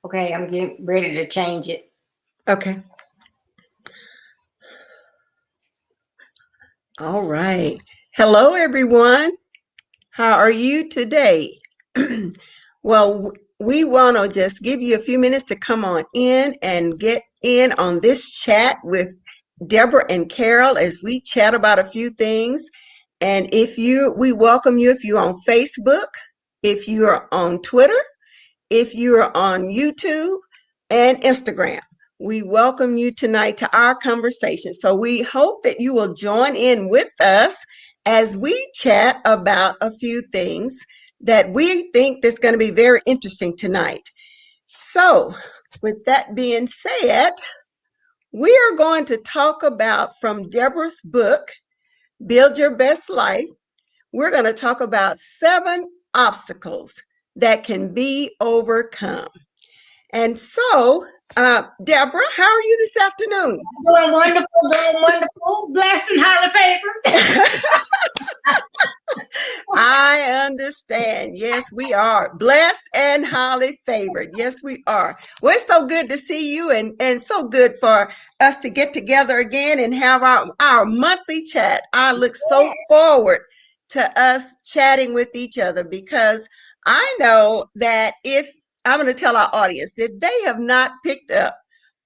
Okay, I'm getting ready to change it. Okay. All right. Hello, everyone. How are you today? Well, we want to just give you a few minutes to come on in and get in on this chat with Deborah and Carol as we chat about a few things. And we welcome you if you're on Facebook, if you're on Twitter, if you're on YouTube and Instagram. We welcome you tonight to our conversation. So we hope that you will join in with us as we chat about a few things that we think that's going to be very interesting tonight. So with that being said, we are going to talk about from Deborah's book, Build Your Best Life. We're going to talk about 7 obstacles that can be overcome. And so, Deborah, how are you this afternoon? Doing wonderful, blessed and highly favored. I understand. Yes, we are blessed and highly favored. Yes, we are. Well, it's so good to see you and so good for us to get together again and have our monthly chat. I look so forward to us chatting with each other because I know that I'm going to tell our audience, if they have not picked up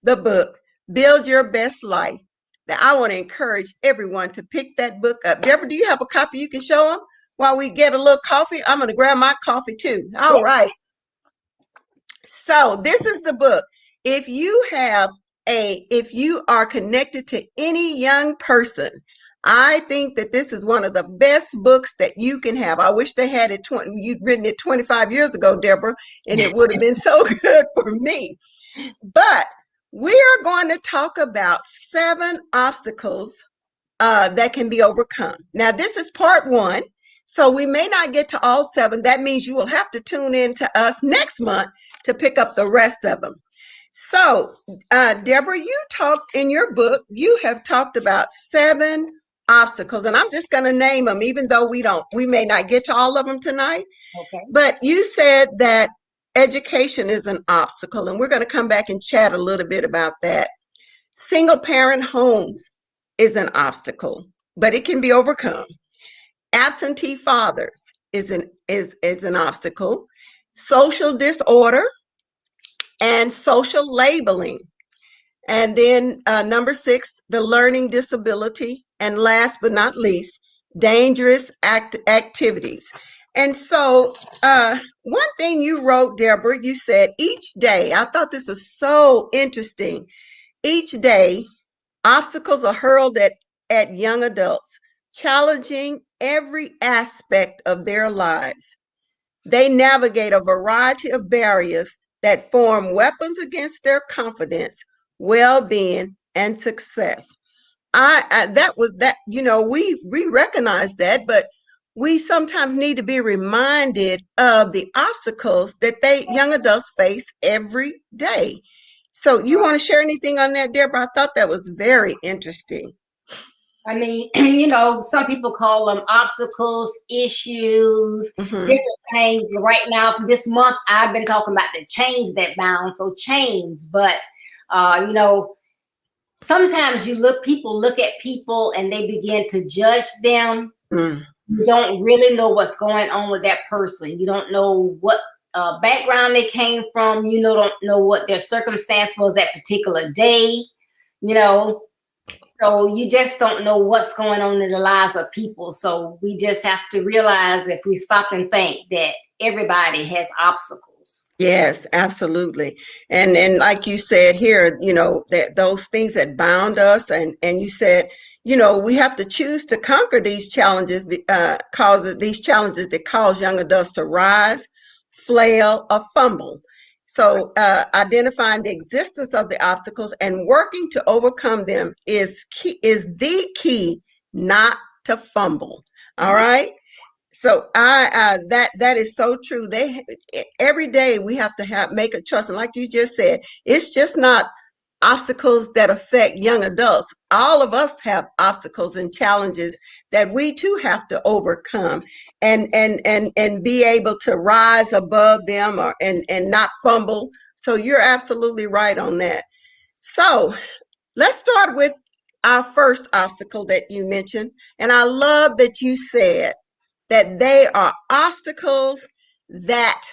the book, Build Your Best Life, then I want to encourage everyone to pick that book up. Deborah, do you have a copy you can show them while we get a little coffee? I'm going to grab my coffee too. All right. So this is the book. If you are connected to any young person, I think that this is one of the best books that you can have. I wish they had it you'd written it 25 years ago, Deborah, and it would have been so good for me. But we are going to talk about 7 obstacles that can be overcome. Now, this is part 1, so we may not get to all 7. That means you will have to tune in to us next month to pick up the rest of them. So, Deborah, you talked in your book, you have talked about 7 obstacles, and I'm just going to name them, even though we may not get to all of them tonight. Okay. But you said that education is an obstacle, and we're going to come back and chat a little bit about that. Single parent homes is an obstacle, but it can be overcome. Absentee fathers is an obstacle. Social disorder and social labeling. And then number 6, the learning disability. And last but not least, dangerous activities. And so one thing you wrote, Deborah, you said each day, I thought this was so interesting. Each day, obstacles are hurled at young adults, challenging every aspect of their lives. They navigate a variety of barriers that form weapons against their confidence, well-being, and success. We recognize that, but we sometimes need to be reminded of the obstacles that young adults face every day. So you want to share anything on that, Deborah? I thought that was very interesting. I mean, some people call them obstacles, issues, Mm-hmm. different things. Right now, this month, I've been talking about the chains that bound. So chains, but sometimes people look at people and they begin to judge them. Mm. You don't really know what's going on with that person. You don't know what background they came from. You don't know what their circumstance was that particular day. So you just don't know what's going on in the lives of people. So we just have to realize, if we stop and think, that everybody has obstacles. Yes, absolutely. And like you said here, that those things that bound us, and you said, we have to choose to conquer these challenges, cause these challenges that cause young adults to rise, flail, or fumble. So identifying the existence of the obstacles and working to overcome them is the key not to fumble. All right. So that is so true. Every day we have to make a choice, and like you just said, it's just not obstacles that affect young adults. All of us have obstacles and challenges that we too have to overcome, and be able to rise above them, and not fumble. So you're absolutely right on that. So let's start with our first obstacle that you mentioned, and I love that you said that they are obstacles that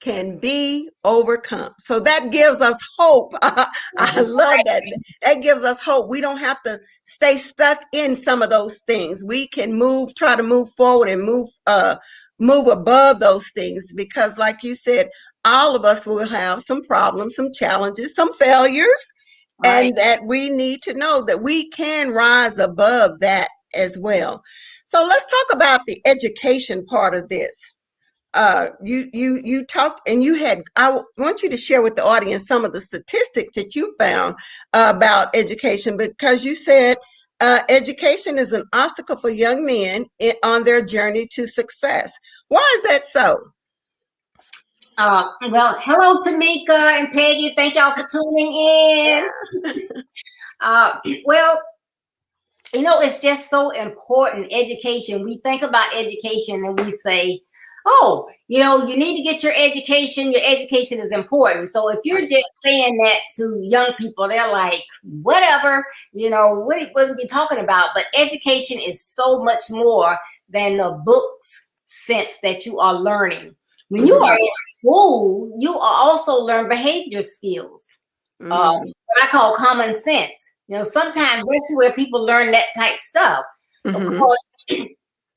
can be overcome. So that gives us hope. I love that. That gives us hope. We don't have to stay stuck in some of those things. We can try to move forward and move above those things, because like you said, all of us will have some problems, some challenges, some failures, Right. and that we need to know that we can rise above that as well. So let's talk about the education part of this. You talked, and I want you to share with the audience some of the statistics that you found about education, because you said education is an obstacle for young men on their journey to success. Why is that so? Well, hello, Tamika and Peggy. Thank y'all for tuning in. Well, it's just so important. Education. We think about education and we say, oh, you need to get your education. Your education is important. So if you're just saying that to young people, they're like, whatever, what are you talking about? But education is so much more than the books sense that you are learning. When you are in school, you also learn behavior skills. What I call common sense. Sometimes that's where people learn that type stuff. Of course,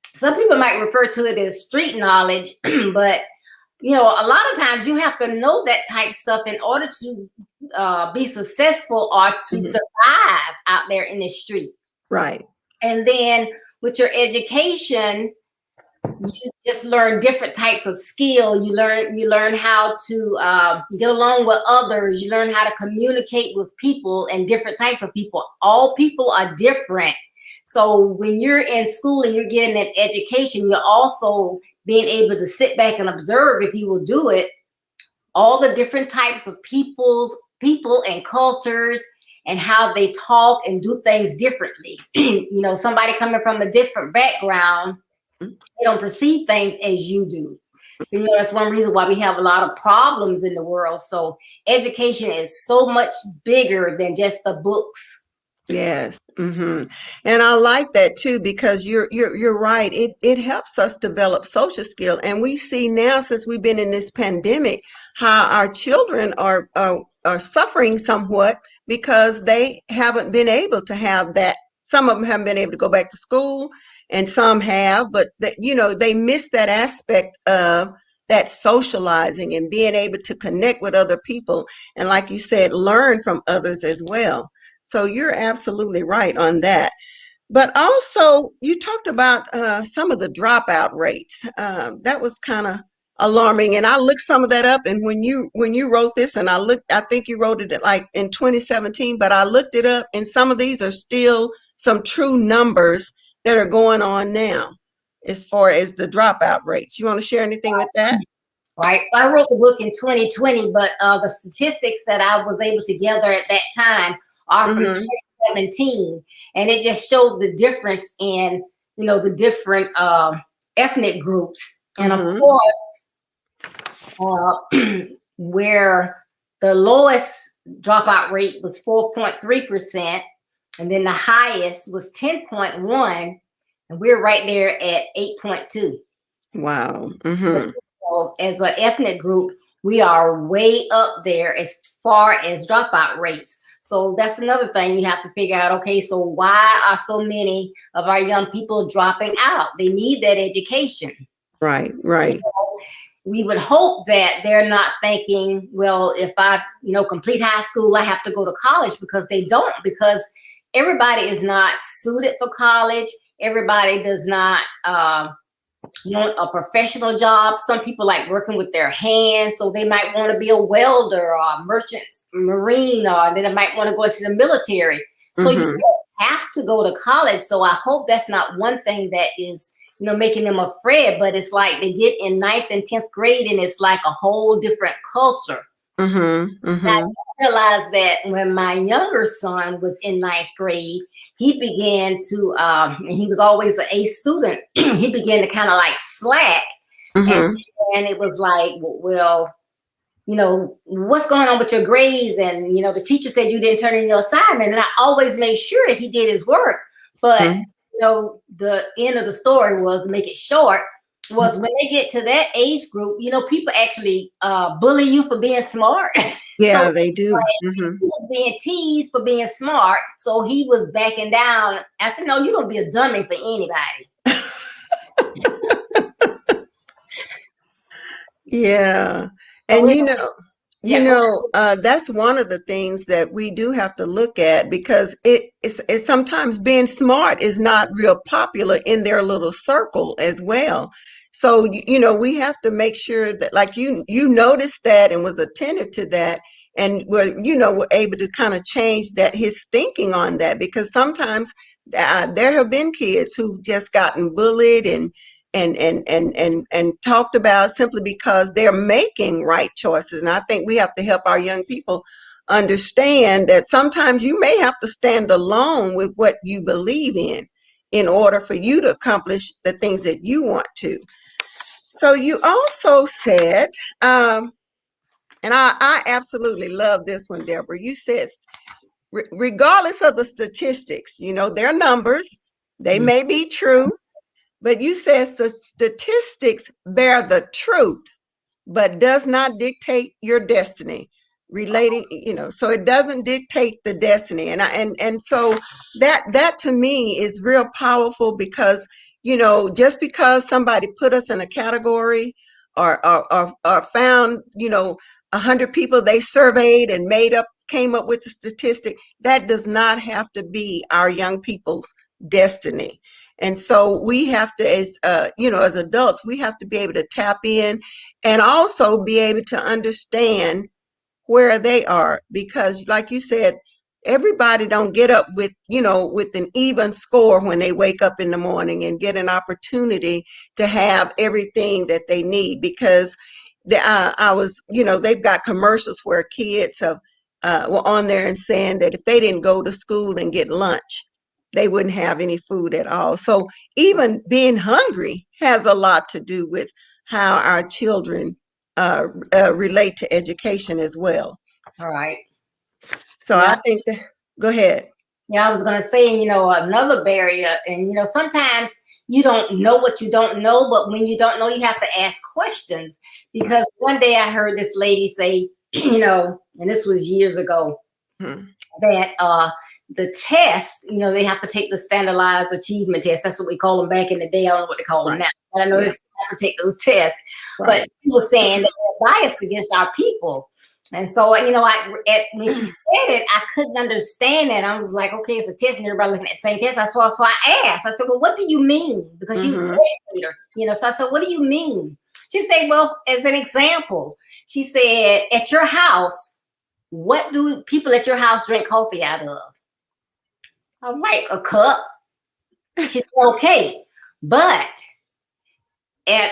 some people might refer to it as street knowledge, but a lot of times you have to know that type stuff in order to be successful or to survive out there in the street. Right. And then with your education, you just learn different types of skill. You learn how to get along with others. You learn how to communicate with people and different types of people. All people are different. So when you're in school and you're getting an education, you're also being able to sit back and observe, if you will do it, all the different types of people and cultures, and how they talk and do things differently. Somebody coming from a different background, they don't perceive things as you do. So, that's one reason why we have a lot of problems in the world. So education is so much bigger than just the books. Yes. And I like that too, because you're right. It helps us develop social skill. And we see now, since we've been in this pandemic, how our children are suffering somewhat because they haven't been able to have that. Some of them haven't been able to go back to school, and some have, but they miss that aspect of that socializing and being able to connect with other people. And like you said, learn from others as well. So you're absolutely right on that. But also, you talked about some of the dropout rates. That was kind of alarming, and I looked some of that up. And when you wrote this, and I think you wrote it like in 2017. But I looked it up, and some of these are still some true numbers that are going on now, as far as the dropout rates. You want to share anything with that? right? I wrote the book in 2020, but the statistics that I was able to gather at that time are from Mm-hmm. 2017, and it just showed the difference in, the different ethnic groups, and of Mm-hmm. course, where the lowest dropout rate was 4.3%, and then the highest was 10.1, and we're right there at 8.2. Wow. Mm-hmm. So as an ethnic group, we are way up there as far as dropout rates. So that's another thing you have to figure out. Okay, so why are so many of our young people dropping out? They need that education. Right, right. We would hope that they're not thinking, well, if I, complete high school, I have to go to college, because they don't, because everybody is not suited for college. Everybody does not want a professional job. Some people like working with their hands, so they might want to be a welder or a merchant marine, or they might want to go into the military. So you Mm-hmm. don't have to go to college. So I hope that's not one thing that is, making them afraid, but it's like they get in 9th and 10th grade and it's like a whole different culture. Mm-hmm. I Mm-hmm. realized that when my younger son was in 9th grade, he began to, and he was always an A student, he began to kind of like slack. And, Mm-hmm. and it was like, well, what's going on with your grades? And, the teacher said you didn't turn in your assignment. And I always made sure that he did his work. But, the end of the story was, to make it short, was when they get to that age group, people actually bully you for being smart. So Yeah, they do. Mm-hmm. he was being teased for being smart. So he was backing down. I said, no, you don't be a dummy for anybody. Yeah. So And yeah, go ahead. that's one of the things that we do have to look at, because it's sometimes being smart is not real popular in their little circle as well. So, we have to make sure that, like, you noticed that and was attentive to that, and were able to kind of change that, his thinking on that, because sometimes there have been kids who just gotten bullied and talked about simply because they're making right choices. And I think we have to help our young people understand that sometimes you may have to stand alone with what you believe in order for you to accomplish the things that you want to. So you also said, and I absolutely love this one, Deborah. You said, regardless of the statistics, their numbers, they may be true, but you says the statistics bear the truth, but does not dictate your destiny. Relating, so it doesn't dictate the destiny, and so that to me is real powerful, because just because somebody put us in a category, or found 100 people they surveyed and came up with the statistic, that does not have to be our young people's destiny. And so we have to, as adults, we have to be able to tap in and also be able to understand where they are, because like you said, everybody don't get up with an even score when they wake up in the morning and get an opportunity to have everything that they need, because they've got commercials where kids were on there and saying that if they didn't go to school and get lunch, they wouldn't have any food at all. So even being hungry has a lot to do with how our children relate to education as well. All right. So Yeah. I think that, go ahead. Yeah, I was going to say, another barrier, and, sometimes you don't know what you don't know, but when you don't know, you have to ask questions. Because one day I heard this lady say, and this was years ago, Hmm. that the test, they have to take the standardized achievement test. That's what we call them back in the day. I don't know what they call them Right. now. But I know Yeah. they have to take those tests. Right. But people saying that they're biased against our people. And so, when she said it, I couldn't understand it. I was like, okay, it's a test, and everybody looking at the same test. So I asked, I said, well, what do you mean? Because she was an educator, so I said, what do you mean? She said, well, as an example, she said, at your house, what do people at your house drink coffee out of? I'm like, a cup. She said, okay, but at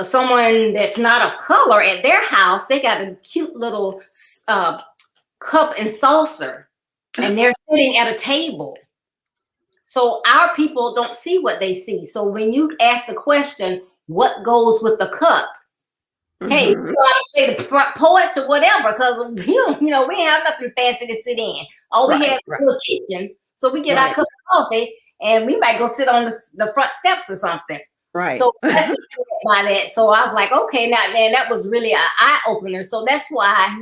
someone that's not of color at their house, they got a cute little cup and saucer, and they're sitting at a table. So our people don't see what they see. So when you ask the question, what goes with the cup? Hey, you gotta say the front porch or whatever, because we don't, we ain't have nothing fancy to sit in. All we have is a kitchen. So we get our cup of coffee and we might go sit on the front steps or something. Right. So that's by that. So I was like, okay, now then that was really an eye opener. So that's why,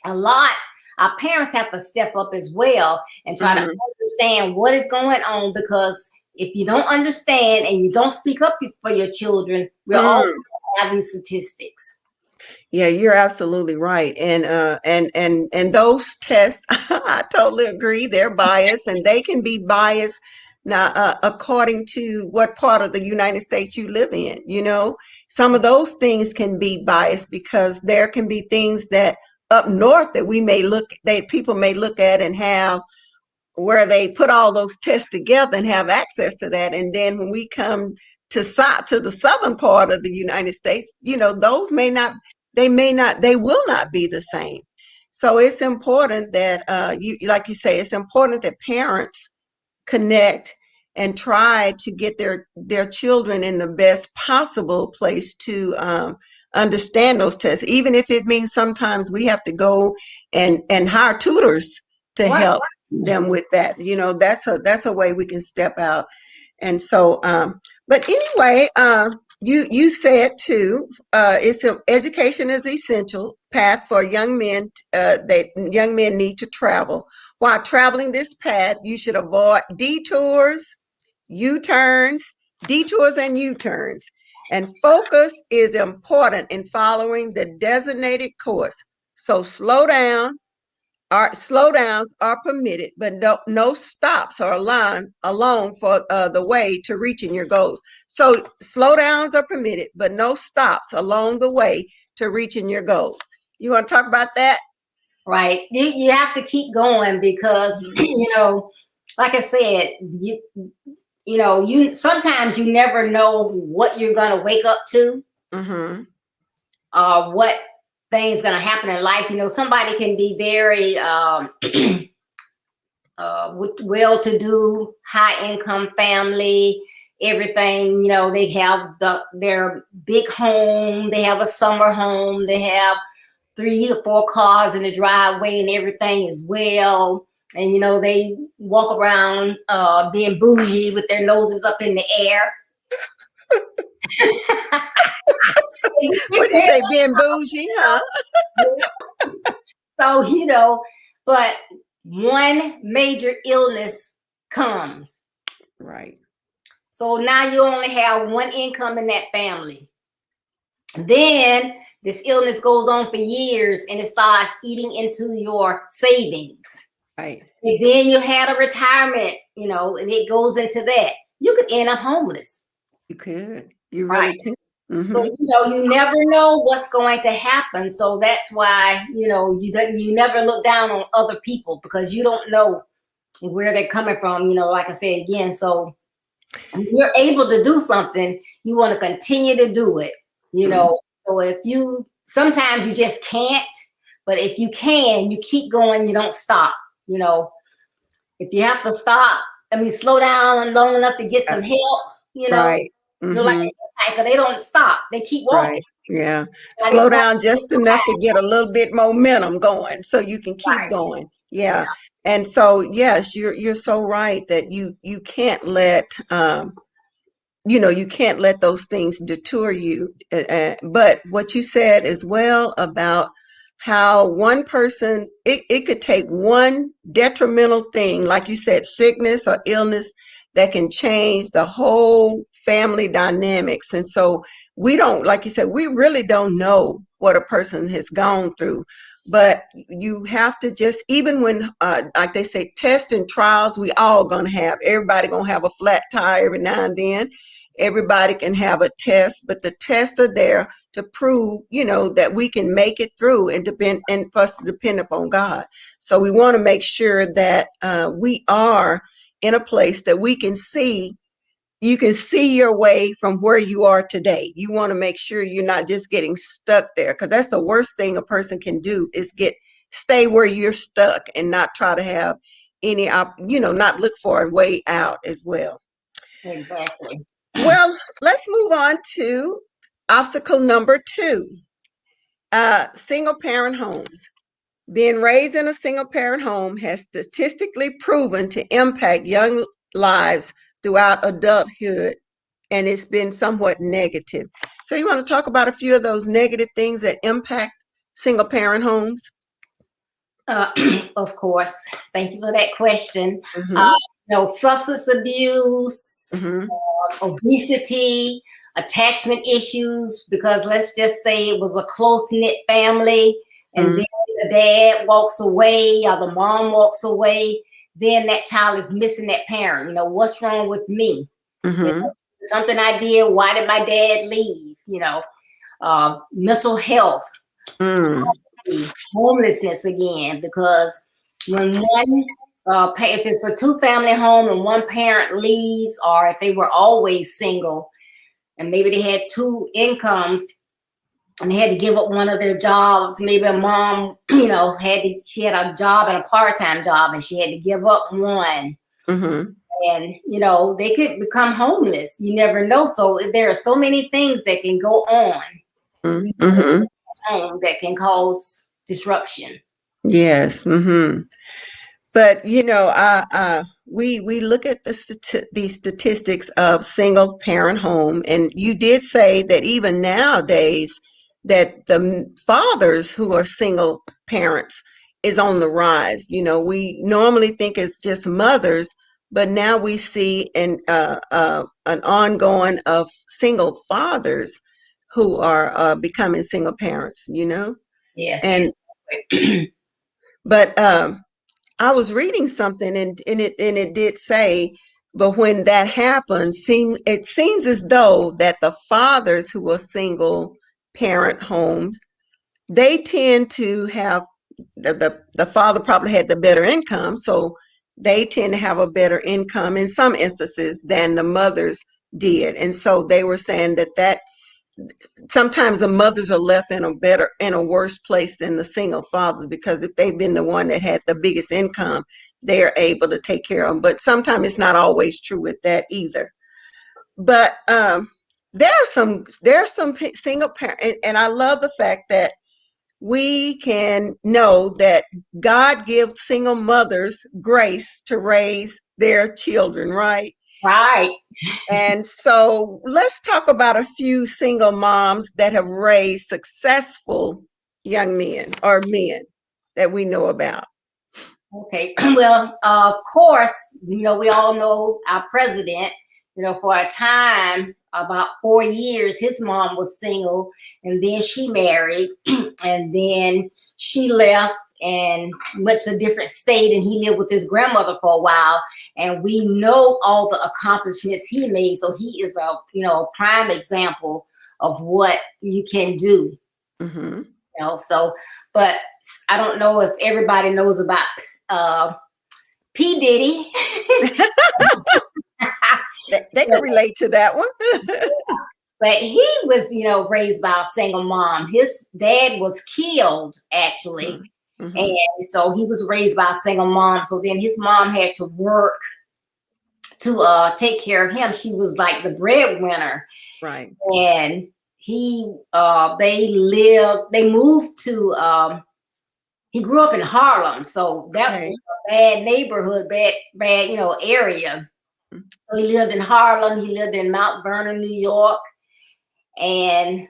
a lot our parents have to step up as well and try to understand what is going on, because if you don't understand and you don't speak up for your children, we're all having statistics. Yeah, you're absolutely right. And those tests, I totally agree, they're biased, and they can be biased now according to what part of the United States you live in. Some of those things can be biased because there can be things that up north that people may look at and have, where they put all those tests together and have access to that. And then when we come to the southern part of the United States, those they will not be the same. So it's important that like you say, it's important that parents connect and try to get their children in the best possible place to understand those tests, even if it means sometimes we have to go and hire tutors to help them with that. That's a way we can step out. And so but anyway, you said too, education is essential path for young men. That young men need to travel. While traveling this path, you should avoid detours, U-turns, detours and U-turns. And focus is important in following the designated course. So slowdowns are permitted, but no stops are along for the way to reaching your goals. So slowdowns are permitted, but no stops along the way to reaching your goals. You want to talk about that? Right. You have to keep going because, like I said, you sometimes you never know what you're going to wake up to, what things going to happen in life. Somebody can be very well-to-do, high-income family, everything. They have their big home, they have a summer home, they have 3 or 4 cars in the driveway and everything as well. And, they walk around being bougie with their noses up in the air. What do you say, being bougie, huh? So, but one major illness comes. Right. So now you only have one income in that family. Then this illness goes on for years and it starts eating into your savings. Right. And then you had a retirement, and it goes into that. You could end up homeless. You could. You really could. So, you never know what's going to happen. So that's why, you never look down on other people, because you don't know where they're coming from, like I said again. So when you're able to do something, you want to continue to do it, So sometimes you just can't, but if you can, you keep going, you don't stop. If you have to stop, slow down long enough to get some help, Right. Like they don't stop, they keep walking. Right. Yeah. Slow down just enough to get a little bit momentum going so you can keep going. Yeah. And so, yes, you're so right that you can't let you can't let those things detour you. But what you said as well about how one person, it could take one detrimental thing, like you said, sickness or illness, that can change the whole family dynamics. And so we don't, like you said, we really don't know what a person has gone through. But you have to just, even when, like they say, tests and trials, we all gonna have. Everybody gonna have a flat tire every now and then. Everybody can have a test, but the tests are there to prove, that we can make it through and for us to depend upon God. So we want to make sure that we are in a place that we can see, you can see your way from where you are today. You want to make sure you're not just getting stuck there, because that's the worst thing a person can do is stay where you're stuck and not try to have any not look for a way out as well. Exactly. Well, let's move on to obstacle number 2. Single parent homes. Being raised in a single parent home has statistically proven to impact young lives throughout adulthood, and it's been somewhat negative. So you want to talk about a few of those negative things that impact single parent homes? Of course. Thank you for that question. Mm-hmm. Substance abuse, Mm-hmm. obesity, attachment issues, because let's just say it was a close-knit family and Mm-hmm. then the dad walks away or the mom walks away, then that child is missing that parent. What's wrong with me? Mm-hmm. Something I did, why did my dad leave? Mental health, Mm. homelessness again, because when if it's a 2-family home and one parent leaves, or if they were always single and maybe they had 2 incomes and they had to give up one of their jobs, maybe a mom, she had a job and a part-time job and she had to give up one. Mm-hmm. And, they could become homeless. You never know. So there are so many things that can go on Mm-hmm. that can cause disruption. Yes. Mm-hmm. But we look at the statistics of single parent home, and you did say that even nowadays that the fathers who are single parents is on the rise. We normally think it's just mothers, but now we see an ongoing of single fathers who are becoming single parents. Yes. And but I was reading something, and it did say, but when that happens, it seems as though that the fathers who are single parent homes, they tend to have the father probably had the better income, so they tend to have a better income in some instances than the mothers did. And so they were saying that sometimes the mothers are left in a worse place than the single fathers, because if they've been the one that had the biggest income, they are able to take care of them. But sometimes it's not always true with that either. But there are some single parent, and I love the fact that we can know that God gives single mothers grace to raise their children, right? Right. And so let's talk about a few single moms that have raised successful young men or men that we know about. Okay. Well, of course, we all know our president, for a time, about 4 years, his mom was single and then she married and then she left and went to a different state and he lived with his grandmother for a while. And we know all the accomplishments he made. So he is a prime example of what you can do. Mm-hmm. But I don't know if everybody knows about P. Diddy. They can relate to that one. But he was, raised by a single mom. His dad was killed, actually. Mm-hmm. And so he was raised by a single mom. So then his mom had to work to take care of him. She was like the breadwinner. Right. And they moved to, he grew up in Harlem. So that was a bad neighborhood, bad, area. So he lived in Harlem. He lived in Mount Vernon, New York. And,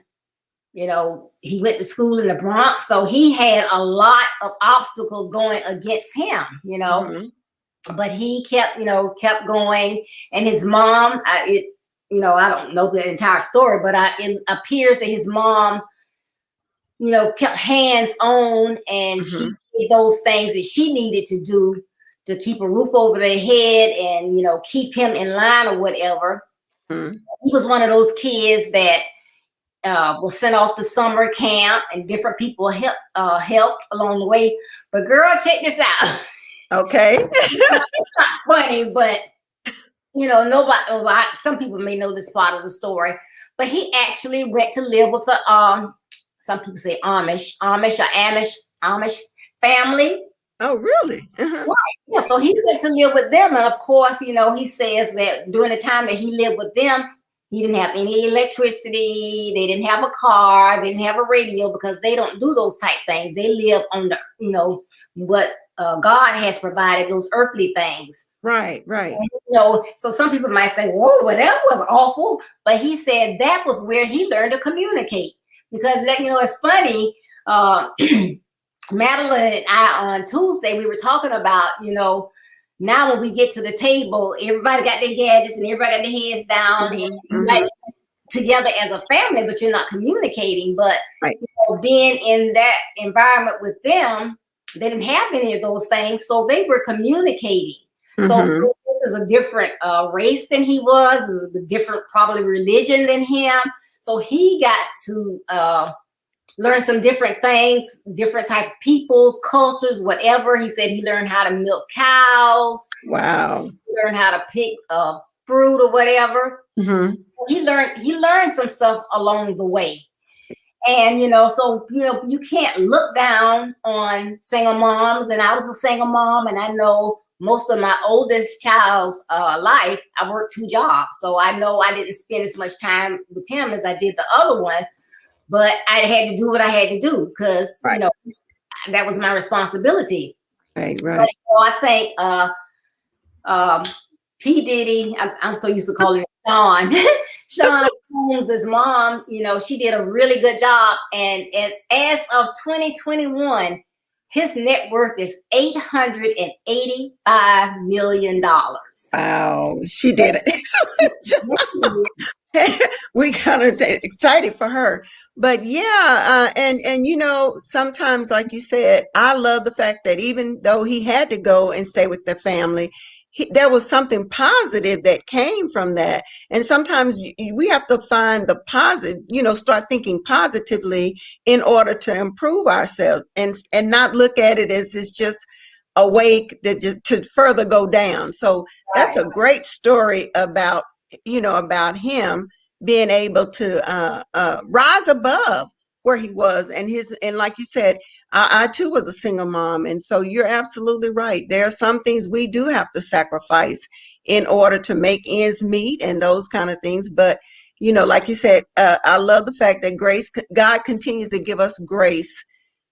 he went to school in the Bronx. So he had a lot of obstacles going against him, Mm-hmm. but he kept going. And his mom, I don't know the entire story, but it appears that his mom, kept hands on, and Mm-hmm. she did those things that she needed to do to keep a roof over their head and, keep him in line or whatever. Mm-hmm. He was one of those kids that was sent off to summer camp, and different people helped along the way. But girl, check this out. Okay. It's not funny, but nobody, some people may know this part of the story, but he actually went to live with the, some people say Amish family. Oh, really? Uh-huh. Right. Yeah. So he went to live with them. And of course, he says that during the time that he lived with them, he didn't have any electricity. They didn't have a car. They didn't have a radio because they don't do those type things. They live on what God has provided, those earthly things. Right, right. And, so some people might say, whoa, well, that was awful. But he said that was where he learned to communicate. Because that, it's funny. Madeline and I on Tuesday, we were talking about, now when we get to the table, everybody got their gadgets and everybody got their heads down and like together as a family, but you're not communicating. But right. Being in that environment with them, they didn't have any of those things, so they were communicating. So this is a different race than he was. This is a different, probably, religion than him. So he got to learn some different things, different type of peoples, cultures, whatever. He said he learned how to milk cows. Wow. He learned how to pick fruit or whatever. He learned some stuff along the way. And, so, you can't look down on single moms. And I was a single mom, and I know most of my oldest child's life, I worked 2 jobs. So I know I didn't spend as much time with him as I did the other one. But I had to do what I had to do because, that was my responsibility. Right, right. But, I think P. Diddy, I'm so used to calling him Sean. Sean Combs' mom, she did a really good job. And as of 2021, his net worth is $885 million. Wow, she did an excellent job. We kind of excited for her, but yeah, and sometimes, like you said, I love the fact that even though he had to go and stay with the family, there was something positive that came from that. And sometimes we have to find the positive, start thinking positively in order to improve ourselves, and not look at it as it's just a way to further go down. So that's a great story about him being able to rise above where he was, and like you said, I too was a single mom, and so you're absolutely right. There are some things we do have to sacrifice in order to make ends meet and those kind of things. But like you said, I love the fact that God continues to give us grace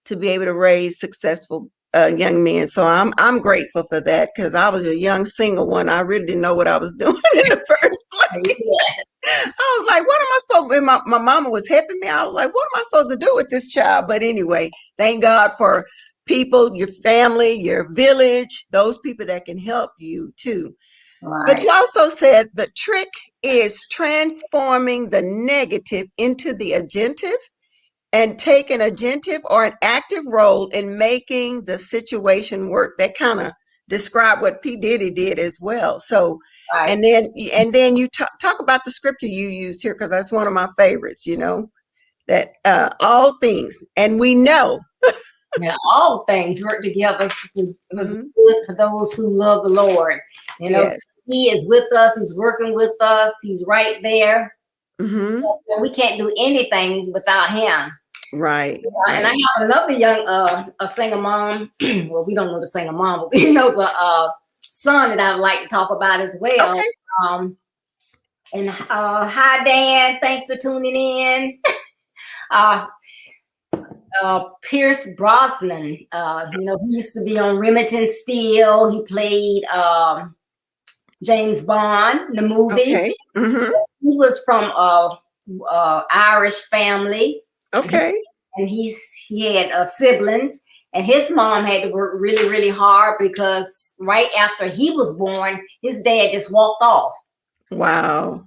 to be able to raise successful young men. So I'm grateful for that, because I was a young single one. I really didn't know what I was doing in the first place. I was like, what am I supposed to do? My mama was helping me. I was like, what am I supposed to do with this child? But anyway, thank God for people, your family, your village, those people that can help you too. Right. But you also said the trick is transforming the negative into the agentive, and take an agentive or an active role in making the situation work. That kind of describe what P. Diddy did as well. So, and then you talk about the scripture you used here, because that's one of my favorites, that all things, and we know. Yeah, all things work together for good for those who love the Lord. Yes. He is with us. He's working with us. He's right there. We can't do anything without him. Right. And I have another young, a single mom. Well, we don't know the single mom, but the son that I would like to talk about as well. Okay. And hi, Dan. Thanks for tuning in. Pierce Brosnan. He used to be on Remington Steele. He played James Bond, the movie. Okay. He was from Irish family. Okay. And he had siblings, and his mom had to work really, really hard, because right after he was born, his dad just walked off. Wow.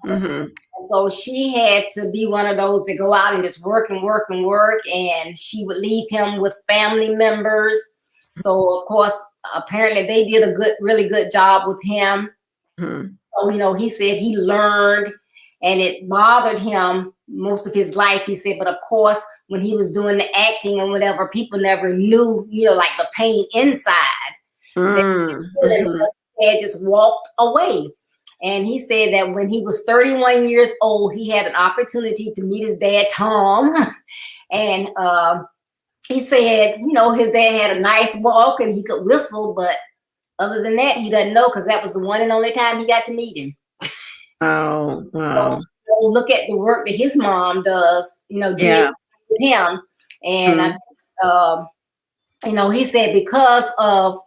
So she had to be one of those that go out and just work and work and work, and she would leave him with family members. So of course, apparently they did a really good job with him. So he said he learned, and it bothered him most of his life, he said. But of course, when he was doing the acting and whatever, people never knew, like the pain inside. Dad just walked away. And he said that when he was 31 years old, he had an opportunity to meet his dad, Tom. And he said, his dad had a nice walk and he could whistle, but other than that, he doesn't know because that was the one and only time he got to meet him. Oh, wow. So, look at the work that his mom does, did with him. And, he said because of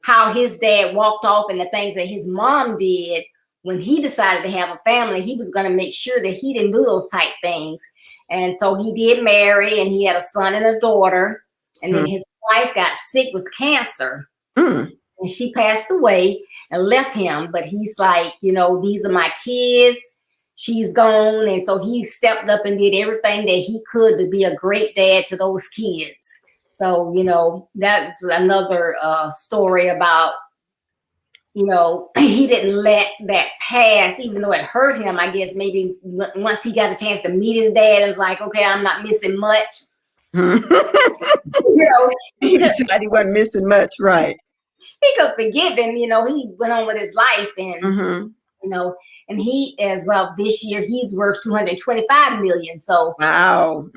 how his dad walked off and the things that his mom did, when he decided to have a family, he was going to make sure that he didn't do those type things. And so he did marry, and he had a son and a daughter. And then his wife got sick with cancer. And she passed away and left him. But he's like, these are my kids. She's gone. And so he stepped up and did everything that he could to be a great dad to those kids. So, that's another story about, he didn't let that pass, even though it hurt him. I guess maybe once he got a chance to meet his dad, it was like, okay, I'm not missing much. He decided he wasn't missing much, right? He could forgive him, he went on with his life, and and he, as of this year, he's worth $225 million. So wow.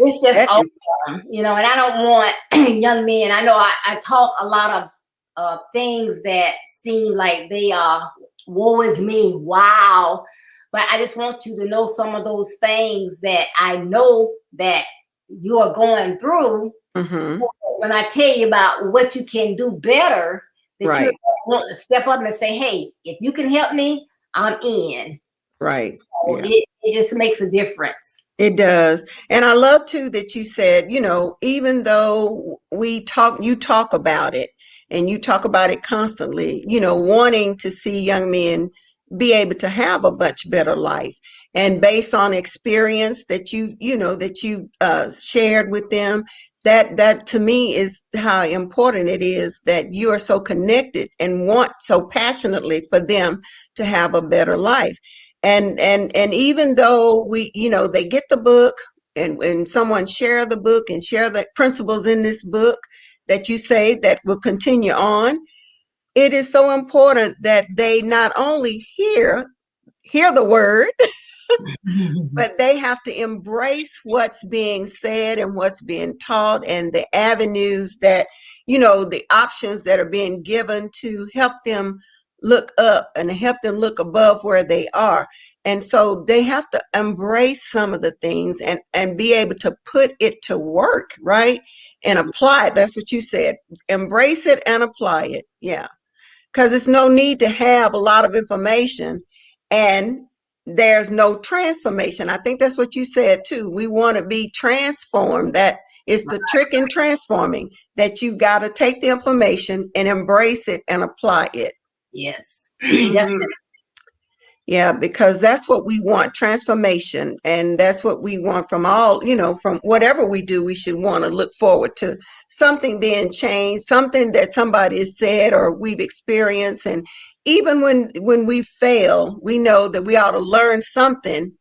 It's just awesome, and I don't want young men. I know I talk a lot of things that seem like they are, woe is me, wow. But I just want you to know some of those things that I know that you are going through. When I tell you about what you can do better, that you want to step up and say, hey, if you can help me, I'm in. Right. So it just makes a difference. It does. And I love too that you said, even though you talk about it and you talk about it constantly, wanting to see young men be able to have a much better life. And based on experience that you shared with them, that to me is how important it is that you are so connected and want so passionately for them to have a better life. And even though they get the book and someone share the book and share the principles in this book that you say that will continue on, it is so important that they not only hear the word, but they have to embrace what's being said and what's being taught and the avenues that, the options that are being given to help them look up and help them look above where they are. And so they have to embrace some of the things and be able to put it to work, right? And apply it. That's what you said. Embrace it and apply it. Yeah. Because it's no need to have a lot of information and there's no transformation. I think that's what you said too. We want to be transformed. That is the trick in transforming, that you've got to take the information and embrace it and apply it. Yes, definitely. Yeah, because that's what we want, transformation. And that's what we want from all, from whatever we do, we should want to look forward to something being changed, something that somebody has said or we've experienced. And even when we fail, we know that we ought to learn something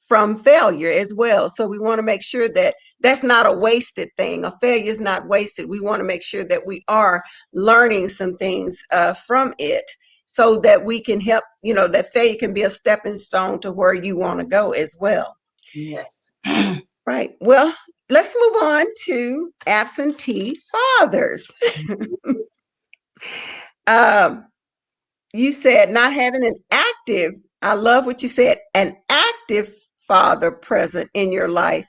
from failure as well. So we want to make sure that that's not a wasted thing. A failure is not wasted. We want to make sure that we are learning some things from it, so that we can help, that failure can be a stepping stone to where you want to go as well. Yes. Right. Well, let's move on to absentee fathers. You said not having I love what you said, an active father present in your life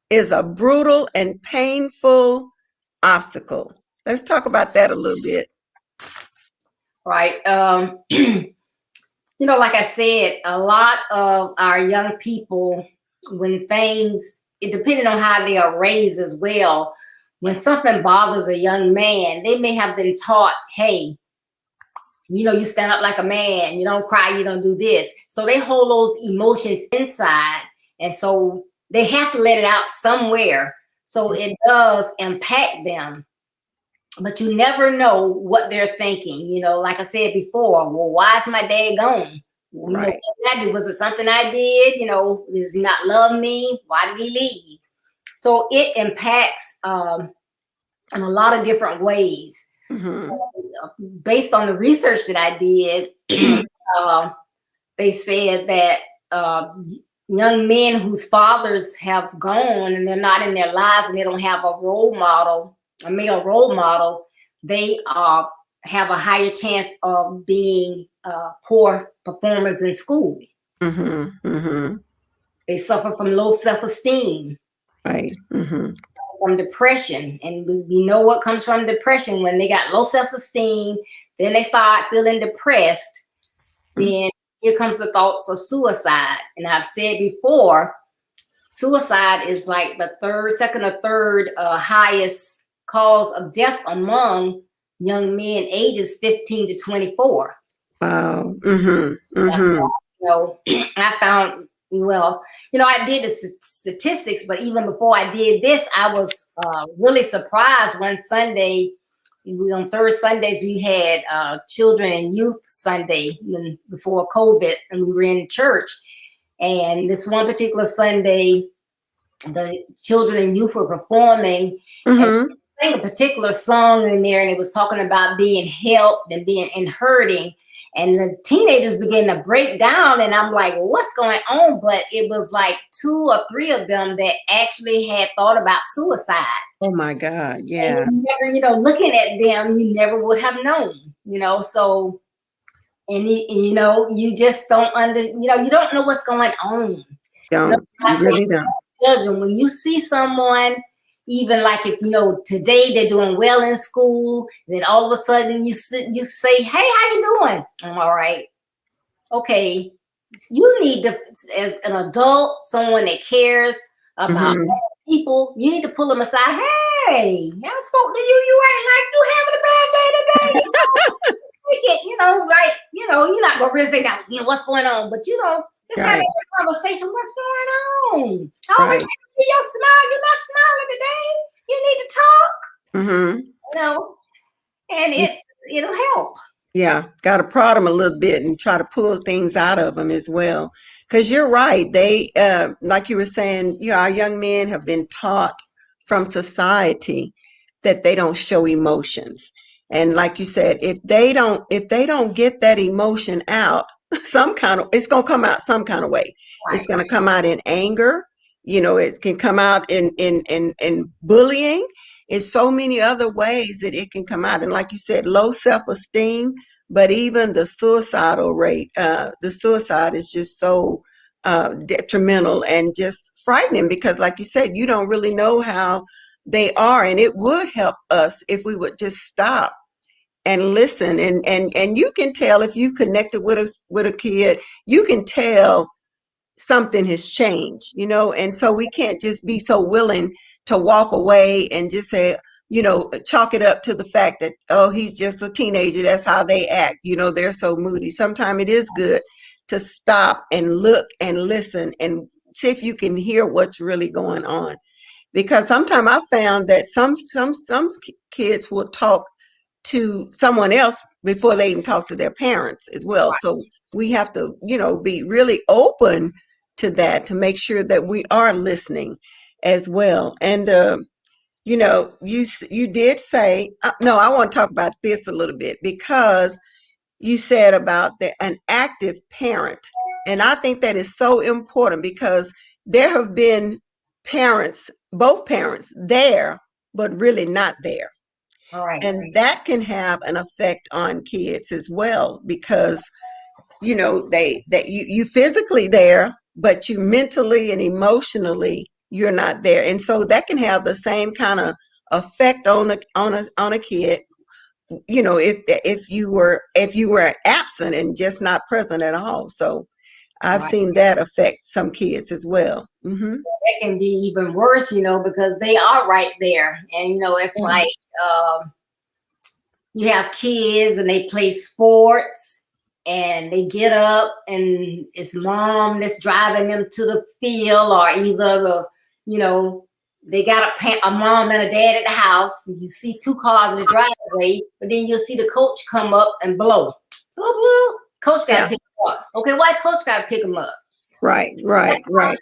is a brutal and painful obstacle. Let's talk about that a little bit. Right. Like I said, a lot of our young people, when things, depending on how they are raised as well, when something bothers a young man, they may have been taught, hey, you stand up like a man, you don't cry, you don't do this. So they hold those emotions inside. And so they have to let it out somewhere. So it does impact them. But you never know what they're thinking. Like I said before, well, why is my dad gone? Right. What did I do? Was it something I did? Does he not love me? Why did he leave? So it impacts in a lot of different ways. based on the research that I did, Mhm. uh, they said that young men whose fathers have gone and they're not in their lives and they don't have a role model, a male role model, they have a higher chance of being poor performers in school. Mhm. Mhm. They suffer from low self-esteem, Right. Mhm. from depression. And we know what comes from depression. When they got low self-esteem, then they start feeling depressed. Mm. Then here comes the thoughts of suicide. And I've said before, suicide is like the second or third highest cause of death among young men ages 15 to 24. Wow. Mhm. That's Mhm. why, I found, well, I did the statistics, but even before I did this, I was really surprised one Sunday. On third Sundays, we had Children and Youth Sunday before COVID, and we were in church. And this one particular Sunday, the children and youth were performing, and Mhm. sang a particular song in there, and it was talking about being helped and being and hurting. And the teenagers began to break down, and I'm like, what's going on? But it was like two or three of them that actually had thought about suicide. Oh my God. And Yeah. you never, looking at them, you never would have known, so, and you just don't you don't know what's going on. Don't. I You say, really don't. judge them. When you see someone, even like if today they're doing well in school, then all of a sudden you say, "Hey, how you doing?" I'm all right. Okay, you need to, as an adult, someone that cares about Mhm. people, you need to pull them aside. Hey, I spoke to you. You ain't like you having a bad day today. Right? You're not gonna really say now, what's going on, but just have Right. a conversation. What's going on? I always Right. see your smile. You're not smiling today. You need to talk. Mhm. You know, and it'll help. Yeah, got to prod them a little bit and try to pull things out of them as well. Because you're right. They, like you were saying, our young men have been taught from society that they don't show emotions. And like you said, if they don't get that emotion out, it's gonna come out some kind of way. It's Right. gonna come out in anger. It can come out in bullying. In so many other ways that it can come out. And like you said, low self-esteem, but even the suicidal rate, the suicide is just so detrimental and just frightening because, like you said, you don't really know how they are. And it would help us if we would just stop and listen. And you can tell if you connected with a kid, you can tell something has changed, and so we can't just be so willing to walk away and just say, chalk it up to the fact that, oh, he's just a teenager, that's how they act, they're so moody. Sometimes it is good to stop and look and listen and see if you can hear what's really going on, because sometimes I found that some kids will talk to someone else before they even talk to their parents as well. So we have to, be really open to that to make sure that we are listening as well. And you did say, no, I want to talk about this a little bit because you said about an active parent, and I think that is so important because there have been both parents there, but really not there, All right. and that can have an effect on kids as well because you physically there, but you mentally and emotionally you're not there, and so that can have the same kind of effect on a kid, if you were absent and just not present at all. So I've Right. seen that affect some kids as well. That can be even worse, because they are right there, and it's Yeah. like you have kids and they play sports and they get up and it's mom that's driving them to the field, or either they got a mom and a dad at the house, and you see two cars in the driveway, but then you'll see the coach come up and blow. Blow, blow. Coach got to Yeah. pick them up. Okay, why coach got to pick them up? Right, That's right, right.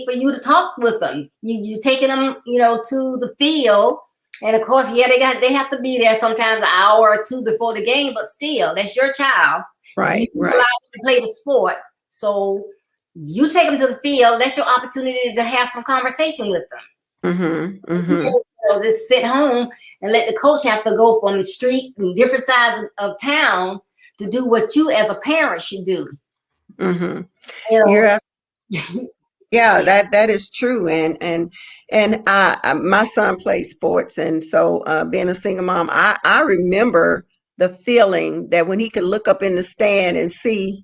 for you to talk with them. You taking them, to the field, And of course, yeah, they have to be there sometimes an hour or two before the game, but still, that's your child. You Right, allow right. them to play the sport, so you take them to the field. That's your opportunity to have some conversation with them. Mm-hmm, You mm-hmm, can't just sit home and let the coach have to go from the street and different sides of town to do what you as a parent should do. mm-hmm. You know, You're Yeah, that is true, and my son plays sports, and so being a single mom, I remember the feeling that when he could look up in the stand and see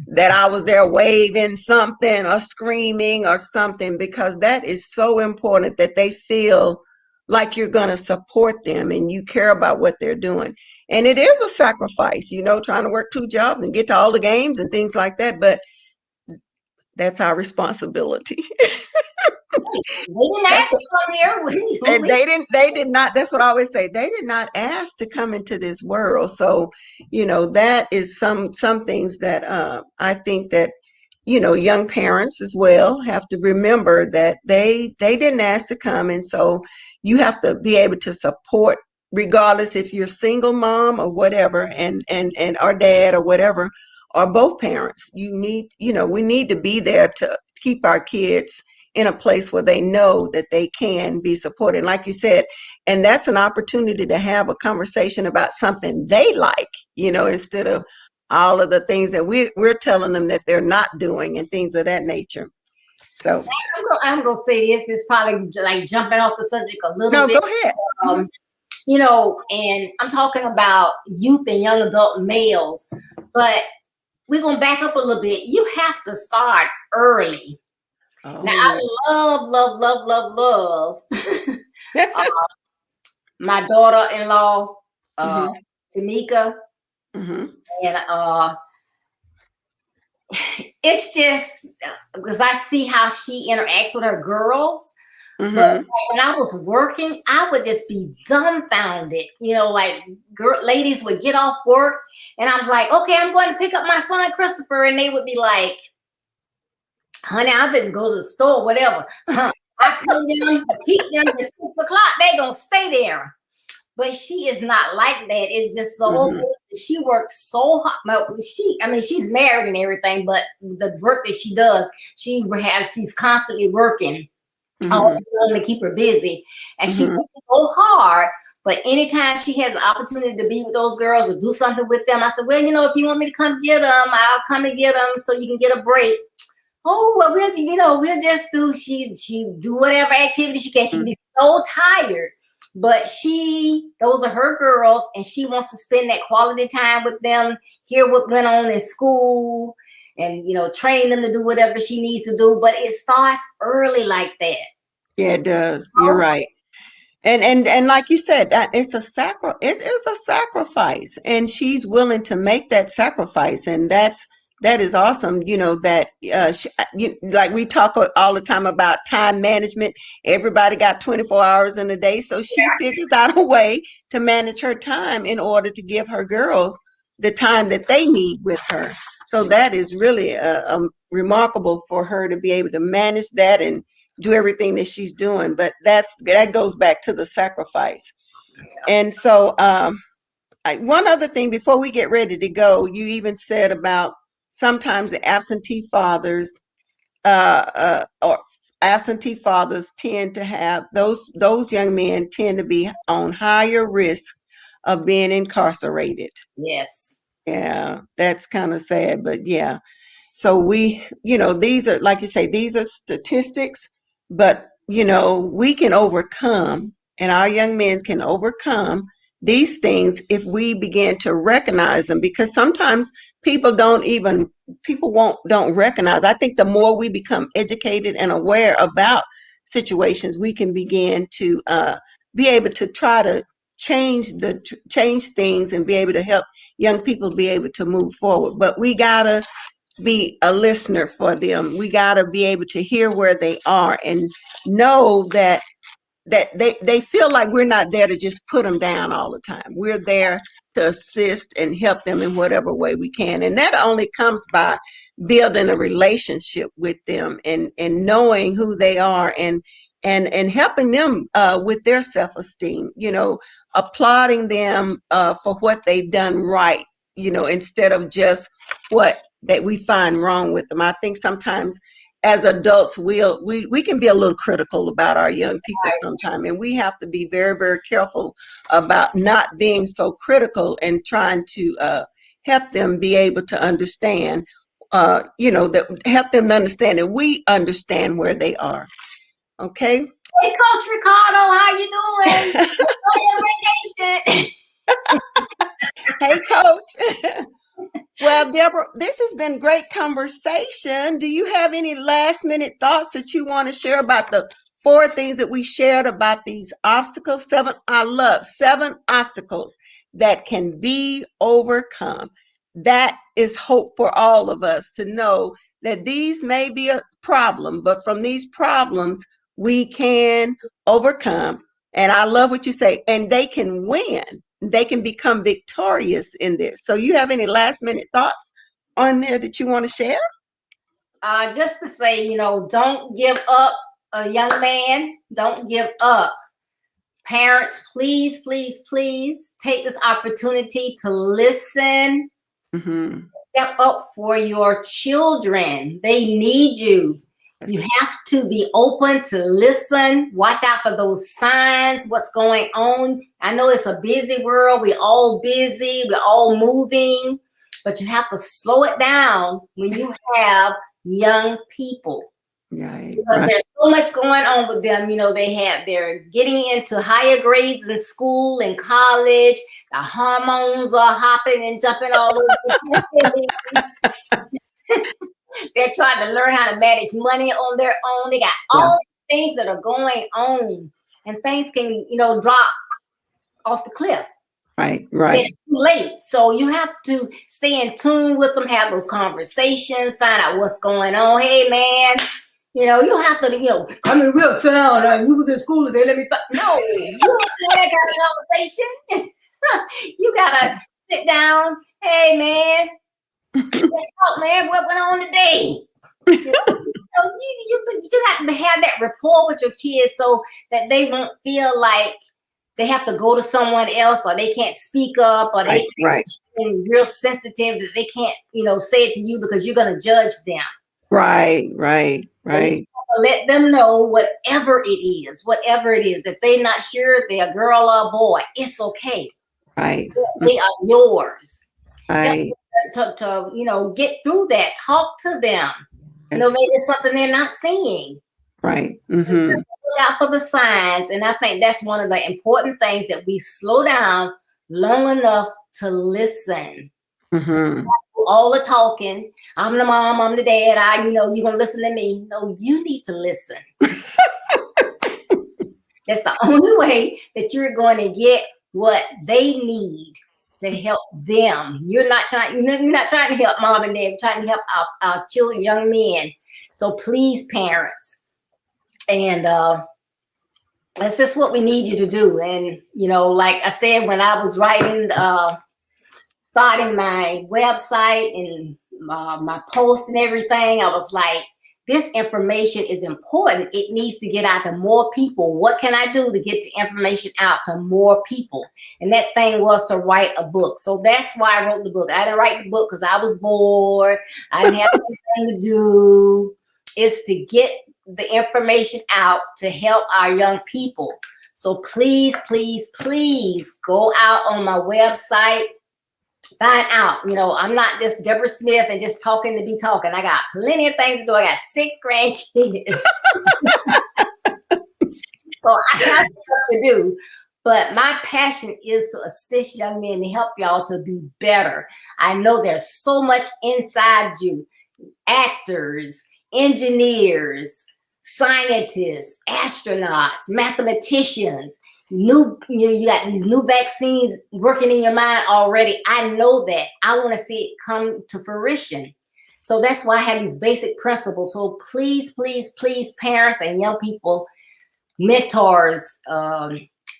that I was there waving something or screaming or something, because that is so important that they feel like you're going to support them and you care about what they're doing. And it is a sacrifice, trying to work two jobs and get to all the games and things like that, but that's our responsibility. they didn't That's ask you to come here. And they did not, that's what I always say, they did not ask to come into this world. So that is some things that I think that young parents as well have to remember, that they didn't ask to come, and so you have to be able to support, regardless if you're single mom or whatever, and our dad or whatever, or both parents. We need to be there to keep our kids in a place where they know that they can be supported. Like you said, and that's an opportunity to have a conversation about something they like, instead of all of the things that we're telling them that they're not doing and things of that nature. So, I'm gonna say this is probably like jumping off the subject a little no, go bit. ahead. Um, and I'm talking about youth and young adult males, but we're gonna back up a little bit. You have to start early. Now, Oh, I yeah. love, love, love, love, love uh, my daughter-in-law, Hmm. Tamika, Hmm. and it's just because I see how she interacts with her girls. But Hmm. like, when I was working, I would just be dumbfounded. Like ladies would get off work, and I was like, "Okay, I'm going to pick up my son Christopher," and they would be like, "Honey, I'm going to go to the store, whatever." Huh. I tell them to keep them to 6 o'clock. They gonna stay there. But she is not like that. It's just so Hmm. she works so hard. She's married and everything, but the work that she does, she's constantly working all Hmm. the time to keep her busy. And she Hmm. works so hard. But anytime she has an opportunity to be with those girls or do something with them, I said, well, if you want me to come get them, I'll come and get them so you can get a break. Oh, well, we'll just do, she do whatever activity she can. She can be so tired, but those are her girls, and she wants to spend that quality time with them, hear what went on in school, and, train them to do whatever she needs to do. But it starts early like that. Yeah, it does. You're right. And like you said, that it is a sacrifice, and she's willing to make that sacrifice, and that is awesome. That like we talk all the time about time management. Everybody got 24 hours in a day, so she figures out a way to manage her time in order to give her girls the time that they need with her. So that is really remarkable for her to be able to manage that and do everything that she's doing. But that goes back to the sacrifice. And so one other thing before we get ready to go, you even said about sometimes the or absentee fathers tend to have those young men tend to be on higher risk of being incarcerated. Yes. Yeah, that's kind of sad, but yeah. So these are, like you say, these are statistics, but we can overcome, and our young men can overcome these things if we begin to recognize them, because sometimes people don't recognize. I think the more we become educated and aware about situations, we can begin to be able to try to change things and be able to help young people be able to move forward. But we gotta be a listener for them. We got to be able to hear where they are and know that they feel like we're not there to just put them down all the time. We're there to assist and help them in whatever way we can. And that only comes by building a relationship with them and knowing who they are and and helping them with their self-esteem, applauding them for what they've done right, instead of just what that we find wrong with them. I think sometimes as adults we can be a little critical about our young people sometimes, and we have to be very, very careful about not being so critical and trying to help them be able to understand, that help them to understand that we understand where they are. Okay. Hey, Coach Ricardo, how you doing? On your vacation. Hey, Coach. Well, Deborah, this has been great conversation. Do you have any last minute thoughts that you want to share about the 4 things that we shared about these obstacles? 7 obstacles that can be overcome. That is hope for all of us to know that these may be a problem, but from these problems, we can overcome. And I love what you say, and they can win. They can become victorious in this. So you have any last minute thoughts on there that you want to share? Just to say, don't give up, a young man. Don't give up. Parents, please, please, please take this opportunity to listen. Mm-hmm. Step up for your children. They need you. You have to be open to listen. Watch out for those signs, what's going on. I know it's a busy world. We're all busy. We're all moving. But you have to slow it down when you have young people. Right, Because there's so much going on with them. They're getting into higher grades in school and college. The hormones are hopping and jumping all over. They're trying to learn how to manage money on their own. They got all these things that are going on, and things can, drop off the cliff. Right. It's too late. So you have to stay in tune with them, have those conversations, find out what's going on. Hey, man, you don't have to, we'll sit down. You was in school today. Let me. No, you don't have that kind of conversation. You gotta sit down. Hey, man. Let's talk, man. What went on today? You have to have that rapport with your kids so that they won't feel like they have to go to someone else, or they can't speak up, or they real sensitive that they can't, say it to you because you're going to judge them. Right. So let them know whatever it is. If they're not sure if they're a girl or a boy, it's okay. Right. They are yours. Right. To get through that, talk to them. Maybe it's something they're not seeing. Right. Mm-hmm. Look out for the signs, and I think that's one of the important things, that we slow down long enough to listen. Mm-hmm. All the talking. I'm the mom. I'm the dad. You're gonna listen to me. No, you need to listen. That's the only way that you're going to get what they need to help them. You're not trying to help mom and dad. You're trying to help our children, young men. So please, parents, and that's just what we need you to do. And like I said, when I was writing, starting my website and my posts and everything, I was like, this information is important. It needs to get out to more people. What can I do to get the information out to more people? And that thing was to write a book. So that's why I wrote the book. I didn't write the book because I was bored. I didn't have anything to do. It's to get the information out to help our young people. So please, please, please go out on my website. Find out, I'm not just Deborah Smith and just talking to be talking. I got plenty of things to do. I got 6 grandkids. So I have stuff to do. But my passion is to assist young men, to help y'all to be better. I know there's so much inside you. Actors, engineers, scientists, astronauts, mathematicians. You got these new vaccines working in your mind already. I know that. I want to see it come to fruition. So that's why I have these basic principles. So please, please, please, parents and young people, mentors,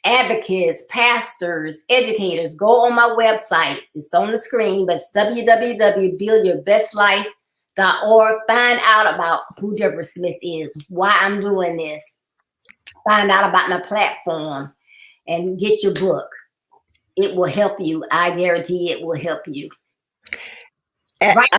advocates, pastors, educators, go on my website. It's on the screen, but it's www.buildyourbestlife.org. Find out about who Deborah Smith is, why I'm doing this. find out about my platform and get your book. It will help you. I guarantee it will help you. And, Right.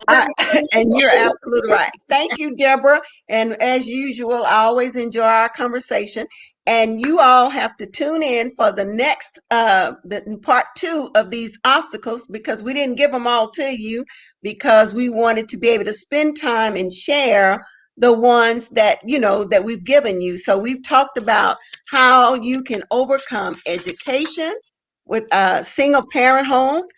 and you're absolutely right. Thank you, Deborah. And as usual, I always enjoy our conversation. And you all have to tune in for the next the part 2 of these obstacles, because we didn't give them all to you because we wanted to be able to spend time and share the ones that that we've given you. So we've talked about how you can overcome education with single parent homes,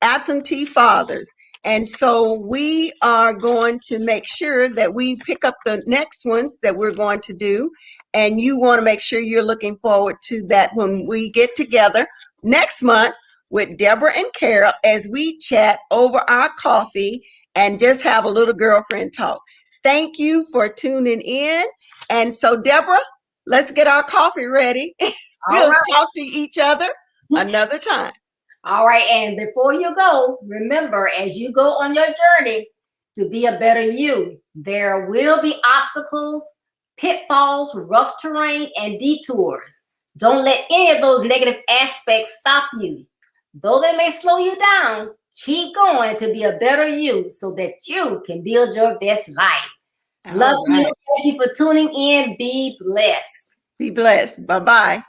absentee fathers. And so we are going to make sure that we pick up the next ones that we're going to do. And you want to make sure you're looking forward to that when we get together next month with Deborah and Carol as we chat over our coffee and just have a little girlfriend talk. Thank you for tuning in. And so, Deborah, let's get our coffee ready. All We'll right. talk to each other another time. All right. And before you go, remember, as you go on your journey to be a better you, there will be obstacles, pitfalls, rough terrain, and detours. Don't let any of those negative aspects stop you. Though they may slow you down, keep going to be a better you so that you can build your best life. Love All you. right. Thank you for tuning in. Be blessed. Be blessed. Bye-bye.